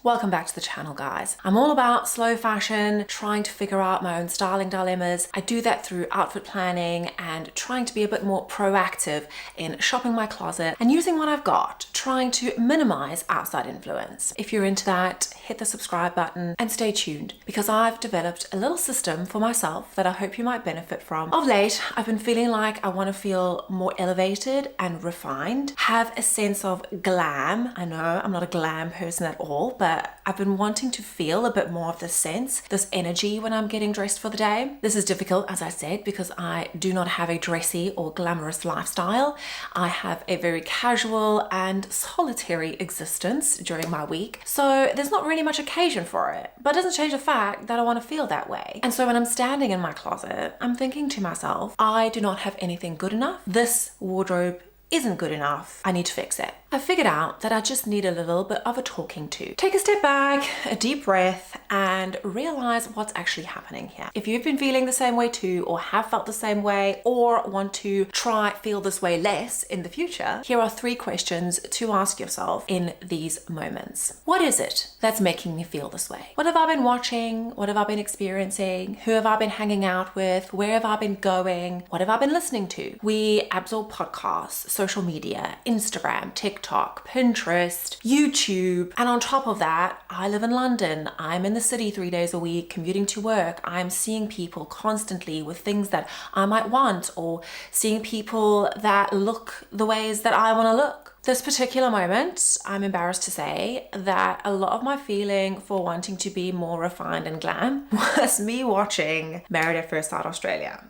Welcome back to the channel, guys. I'm all about slow fashion, trying to figure out my own styling dilemmas. I do that through outfit planning and trying to be a bit more proactive in shopping my closet and using what I've got, trying to minimize outside influence. If you're into that, hit the subscribe button and stay tuned because I've developed a little system for myself that I hope you might benefit from. Of late, I've been feeling like I want to feel more elevated and refined, have a sense of glam. I know I'm not a glam person at all, but I've been wanting to feel a bit more of this sense, this energy when I'm getting dressed for the day. This is difficult, as I said, because I do not have a dressy or glamorous lifestyle. I have a very casual and solitary existence during my week, so there's not really much occasion for it, but it doesn't change the fact that I want to feel that way. And so when I'm standing in my closet, I'm thinking to myself, I do not have anything good enough. This wardrobe isn't good enough. I need to fix it. I figured out that I just need a little bit of a talking to. Take a step back, a deep breath, and realize what's actually happening here. If you've been feeling the same way too, or have felt the same way, or want to feel this way less in the future, here are 3 questions to ask yourself in these moments. What is it that's making me feel this way? What have I been watching? What have I been experiencing? Who have I been hanging out with? Where have I been going? What have I been listening to? We absorb podcasts, social media, Instagram, TikTok, Pinterest, YouTube, and on top of that, I live in London. I'm in the city 3 days a week, commuting to work. I'm seeing people constantly with things that I might want, or seeing people that look the ways that I want to look. This particular moment, I'm embarrassed to say that a lot of my feeling for wanting to be more refined and glam was me watching Married at First Sight Australia.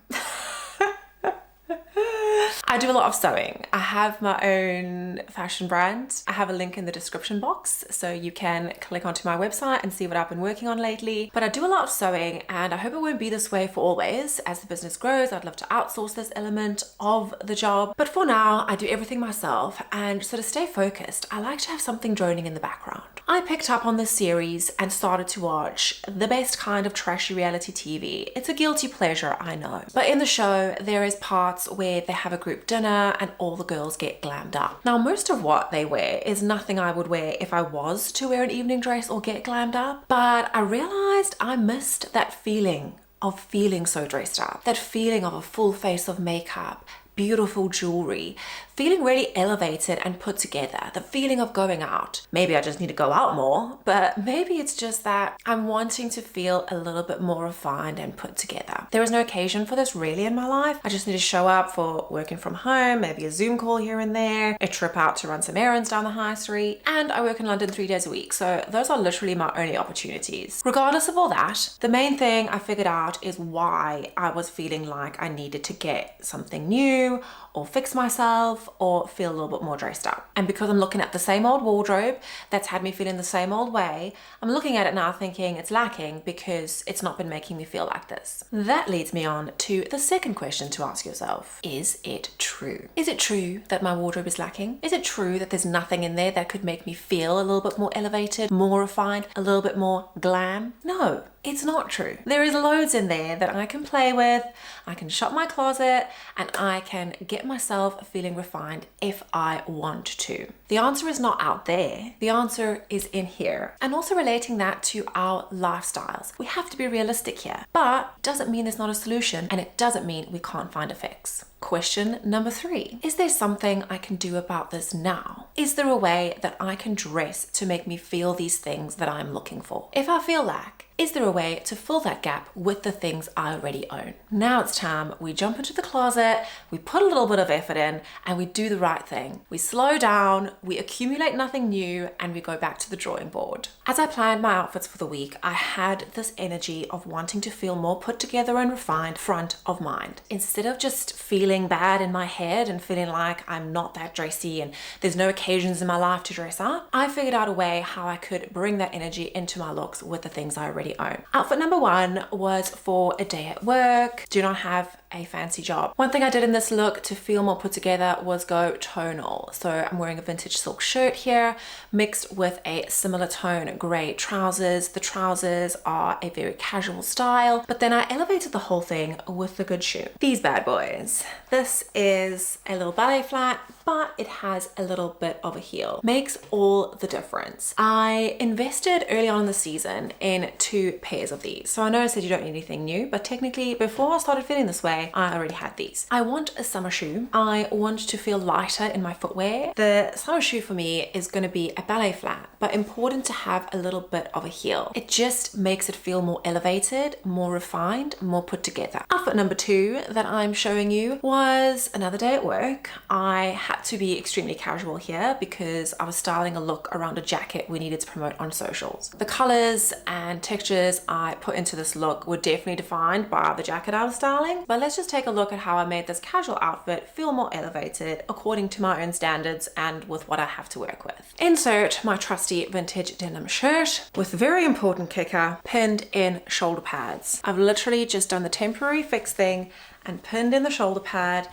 I do a lot of sewing. I have my own fashion brand. I have a link in the description box so you can click onto my website and see what I've been working on lately. But I do a lot of sewing and I hope it won't be this way for always. As the business grows, I'd love to outsource this element of the job. But for now, I do everything myself, and so to stay focused, I like to have something droning in the background. I picked up on this series and started to watch the best kind of trashy reality TV. It's a guilty pleasure, I know. But in the show, there is parts where they have a group dinner and all the girls get glammed up. Now, most of what they wear is nothing I would wear if I was to wear an evening dress or get glammed up, but I realized I missed that feeling of feeling so dressed up, that feeling of a full face of makeup, beautiful jewelry, feeling really elevated and put together, the feeling of going out. Maybe I just need to go out more, but maybe it's just that I'm wanting to feel a little bit more refined and put together. There is no occasion for this really in my life. I just need to show up for working from home, maybe a Zoom call here and there, a trip out to run some errands down the high street, and I work in London 3 days a week, so those are literally my only opportunities. Regardless of all that, the main thing I figured out is why I was feeling like I needed to get something new or fix myself or feel a little bit more dressed up. And because I'm looking at the same old wardrobe that's had me feeling the same old way, I'm looking at it now thinking it's lacking because it's not been making me feel like this. That leads me on to the second question to ask yourself. Is it true? Is it true that my wardrobe is lacking? Is it true that there's nothing in there that could make me feel a little bit more elevated, more refined, a little bit more glam? No. It's not true. There is loads in there that I can play with, I can shop my closet, and I can get myself feeling refined if I want to. The answer is not out there. The answer is in here. And also relating that to our lifestyles. We have to be realistic here, but doesn't mean there's not a solution, and it doesn't mean we can't find a fix. Question number 3. Is there something I can do about this now? Is there a way that I can dress to make me feel these things that I'm looking for? If I feel lack, is there a way to fill that gap with the things I already own? Now it's time we jump into the closet, we put a little bit of effort in, and we do the right thing. We slow down, we accumulate nothing new, and we go back to the drawing board. As I planned my outfits for the week, I had this energy of wanting to feel more put together and refined front of mind. Instead of just feeling bad in my head and feeling like I'm not that dressy and there's no occasions in my life to dress up, I figured out a way how I could bring that energy into my looks with the things I already own. Outfit number 1 was for a day at work. Do not have a fancy job. One thing I did in this look to feel more put together was go tonal. So I'm wearing a vintage silk shirt here mixed with a similar tone gray trousers. The trousers are a very casual style, but then I elevated the whole thing with the good shoe. These bad boys. This is a little ballet flat, but it has a little bit of a heel. Makes all the difference. I invested early on in the season in 2 pairs of these. So I know I said you don't need anything new, but technically before I started feeling this way, I already had these. I want a summer shoe. I want to feel lighter in my footwear. The summer shoe for me is going to be a ballet flat, but important to have a little bit of a heel. It just makes it feel more elevated, more refined, more put together. Outfit number 2 that I'm showing you was another day at work. I had to be extremely casual here because I was styling a look around a jacket we needed to promote on socials. The colors and textures I put into this look were definitely defined by the jacket I was styling, but let's just take a look at how I made this casual outfit feel more elevated according to my own standards and with what I have to work with. Insert my trusty vintage denim shirt with, very important kicker, pinned in shoulder pads. I've literally just done the temporary fix thing and pinned in the shoulder pad,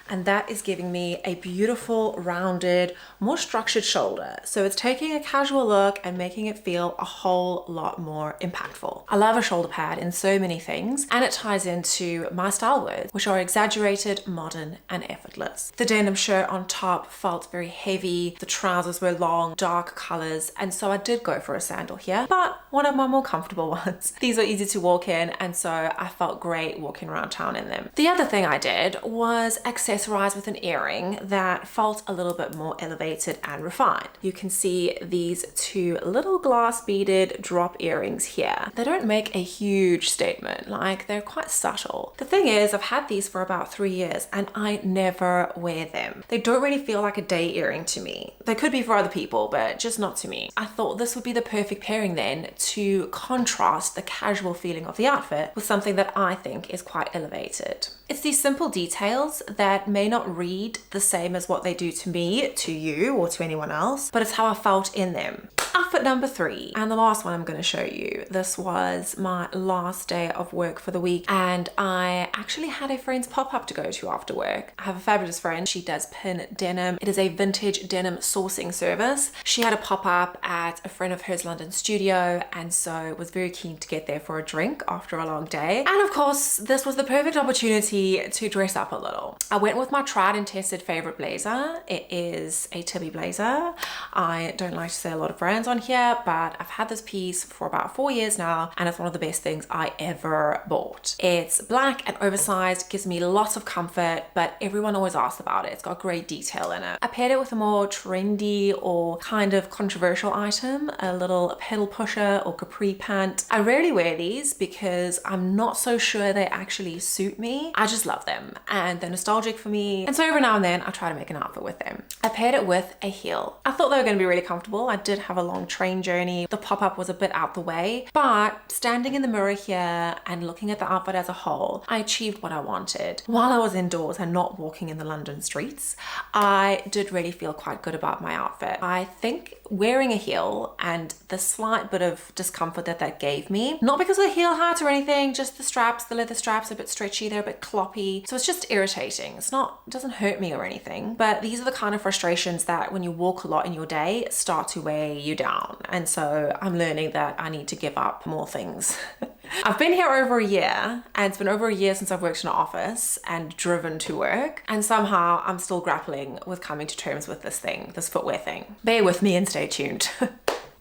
and that is giving me a beautiful, rounded, more structured shoulder. So it's taking a casual look and making it feel a whole lot more impactful. I love a shoulder pad in so many things, and it ties into my style words, which are exaggerated, modern, and effortless. The denim shirt on top felt very heavy. The trousers were long, dark colors, and so I did go for a sandal here, but one of my more comfortable ones. These are easy to walk in, and so I felt great walking around town in them. The other thing I did was accessorize with an earring that felt a little bit more elevated and refined. You can see these 2 little glass beaded drop earrings here. They don't make a huge statement, like they're quite subtle. The thing is, I've had these for about 3 years and I never wear them. They don't really feel like a day earring to me. They could be for other people, but just not to me. I thought this would be the perfect pairing then to contrast the casual feeling of the outfit with something that I think is quite elevated. It's these simple details that may not read the same as what they do to me, to you, or to anyone else, but it's how I felt in them. Outfit number 3, and the last one I'm going to show you. This was my last day of work for the week, and I actually had a friend's pop-up to go to after work. I have a fabulous friend. She does pin denim. It is a vintage denim sourcing service. She had a pop-up at a friend of hers London studio, and so was very keen to get there for a drink after a long day. And of course, this was the perfect opportunity to dress up a little. I went with my tried and tested favorite blazer. It is a Tibby blazer. I don't like to say a lot of brands on here, but I've had this piece for about 4 years now, and it's one of the best things I ever bought. It's black and oversized, gives me lots of comfort, but everyone always asks about it. It's got great detail in it. I paired it with a more trendy or kind of controversial item, a little pedal pusher or capri pant. I rarely wear these because I'm not so sure they actually suit me. I just love them and they're nostalgic for me, and so every now and then I try to make an outfit with them. I paired it with a heel. I thought they were going to be really comfortable. I did have a long train journey. The pop-up was a bit out the way, but standing in the mirror here and looking at the outfit as a whole, I achieved what I wanted. While I was indoors and not walking in the London streets, I did really feel quite good about my outfit. I think wearing a heel and the slight bit of discomfort that gave me, not because of the heel hat or anything, just the straps, the leather straps are a bit stretchy, they're a bit cloppy, so it's just irritating. It doesn't hurt me or anything, but these are the kind of frustrations that when you walk a lot in your day start to weigh you down, and so I'm learning that I need to give up more things. I've been here over a year, and it's been over a year since I've worked in an office and driven to work, and somehow I'm still grappling with coming to terms with this footwear thing. Bear with me and stay tuned.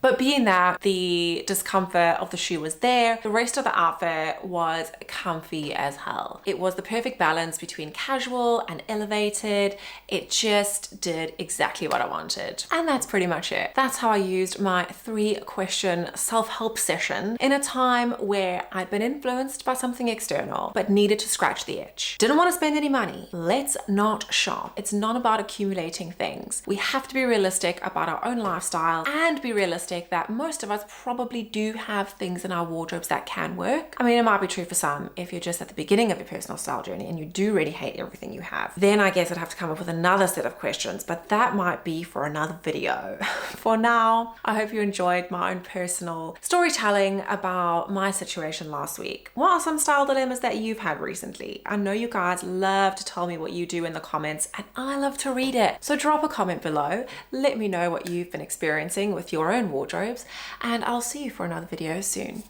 But being that the discomfort of the shoe was there, the rest of the outfit was comfy as hell. It was the perfect balance between casual and elevated. It just did exactly what I wanted. And that's pretty much it. That's how I used my 3-question self-help session in a time where I'd been influenced by something external, but needed to scratch the itch. Didn't want to spend any money. Let's not shop. It's not about accumulating things. We have to be realistic about our own lifestyle and be realistic that most of us probably do have things in our wardrobes that can work. I mean, it might be true for some if you're just at the beginning of your personal style journey and you do really hate everything you have. Then I guess I'd have to come up with another set of questions, but that might be for another video. For now, I hope you enjoyed my own personal storytelling about my situation last week. What are some style dilemmas that you've had recently? I know you guys love to tell me what you do in the comments, and I love to read it. So drop a comment below. Let me know what you've been experiencing with your own wardrobes, and I'll see you for another video soon.